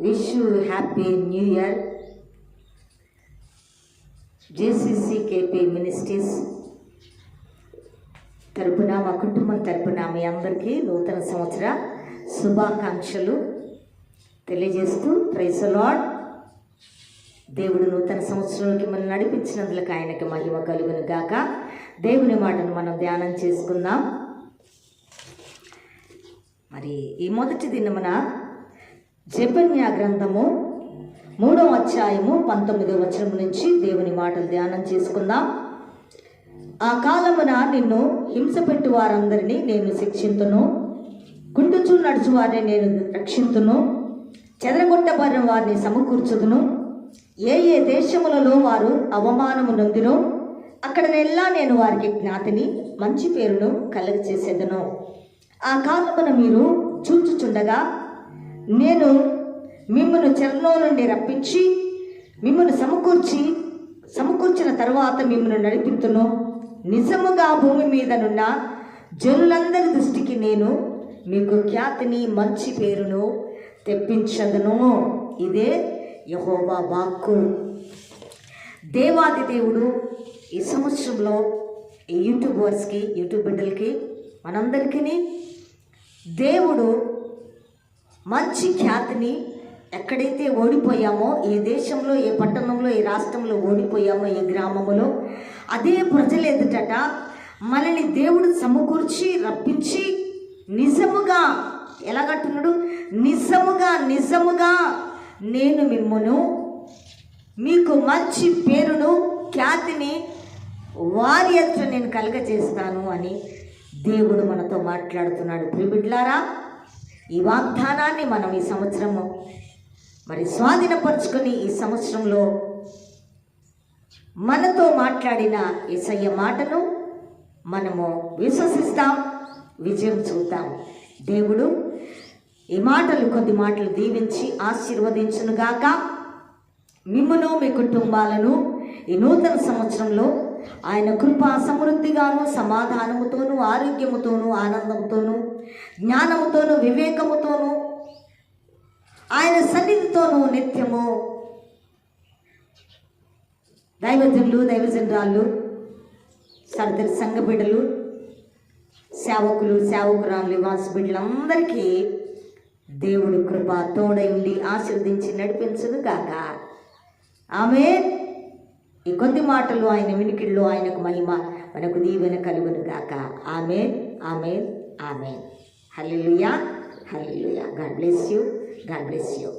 Wish you happy new year. JCC KP ministries తరపున, మా కుటుంబం తరపున మీ అందరికీ నూతన సంవత్సర శుభాకాంక్షలు తెలియజేస్తూ, ప్రైజ్ ది లార్డ్. దేవుడు నూతన సంవత్సరంలోకి మనం నడిపించినందుకు ఆయనకి మహిమ కలుగును గాక. దేవుని మాటను మనం ధ్యానం చేసుకుందాం. మరి ఈ మొదటి దినమున జెఫన్యా గ్రంథము 3వ అధ్యాయము 19వ వచనం నుంచి దేవుని మాటలు ధ్యానం చేసుకుందాం. ఆ కాలమున నిన్ను హింసపెట్టు వారందరినీ నేను శిక్షింతును, కుంటుచూ నడుచు వారిని నేను రక్షింతును, చెదరగొట్టబడిన వారిని సమకూర్చుదును. ఏ ఏ దేశములలో వారు అవమానము నొందిరో అక్కడనెల్లా నేను వారికి జ్ఞాతిని, మంచి పేరును కలగచేసేదను. ఆ కాలమున మీరు చూచుచుండగా నేను మిమ్మల్ని చెరలో నుండి రప్పించి మిమ్మల్ని సమకూర్చిన తరువాత మిమ్మల్ని నడిపించును. నిజముగా భూమి మీదనున్న జనులందరి దృష్టికి నేను మీకు ఖ్యాతిని, మంచి పేరును తెప్పించదను. ఇదే యెహోవా వాక్కు. దేవాది దేవుడు ఈ సంవత్సరంలో ఈ యూట్యూబర్స్కి, యూట్యూబ్ బిడ్డలకి, మనందరికీ దేవుడు మంచి ఖ్యాతిని, ఎక్కడైతే ఓడిపోయామో, ఏ దేశంలో, ఏ పట్టణంలో, ఏ రాష్ట్రంలో ఓడిపోయామో, ఏ గ్రామంలో, అదే ప్రజల ఎదుటట మనల్ని దేవుడు సమకూర్చి రప్పించి నిజముగా ఎలాగంటున్నాడు, నిజముగా నేను మిమ్మును, మీకు మంచి పేరును, ఖ్యాతిని వారి ఎదుట నేను కలుగజేస్తాను అని దేవుడు మనతో మాట్లాడుతున్నాడు. ప్రియబిడ్డలారా, ఈ వాగ్దానాన్ని మనం ఈ సంవత్సరము మరి స్వాధీనపరుచుకొని, ఈ సంవత్సరంలో మనతో మాట్లాడిన యేసయ్య మాటను మనము విశ్వసిస్తాం, విజయం చూద్దాం. దేవుడు ఈ మాటలు, కొద్ది మాటలు దీవించి ఆశీర్వదించునుగాక. మిమ్మును, మీ కుటుంబాలను ఈ నూతన సంవత్సరంలో ఆయన కృప సమృద్ధిగాను, సమాధానముతోనూ, ఆరోగ్యముతోనూ, ఆనందంతోనూ, జ్ఞానముతోనూ, వివేకముతోనూ, ఆయన సన్నిధితోనూ నిత్యము దైవజనులు, దైవజనరాళ్ళు, సర్దరి సంఘ బిడ్డలు, సేవకులు, సేవకురాలు, వాస బిడ్డలందరికీ దేవుడి కృప తోడై ఉండి ఆశీర్వదించి నడిపించును గాక. ఆమేన్. ఈ కొద్ది మాటలు ఆయన వినికిడిలో ఆయనకు మహిమ, మనకు దీవెన కలుగును గాక. Amen, amen, amen. Hallelujah, hallelujah. God bless you, God bless you.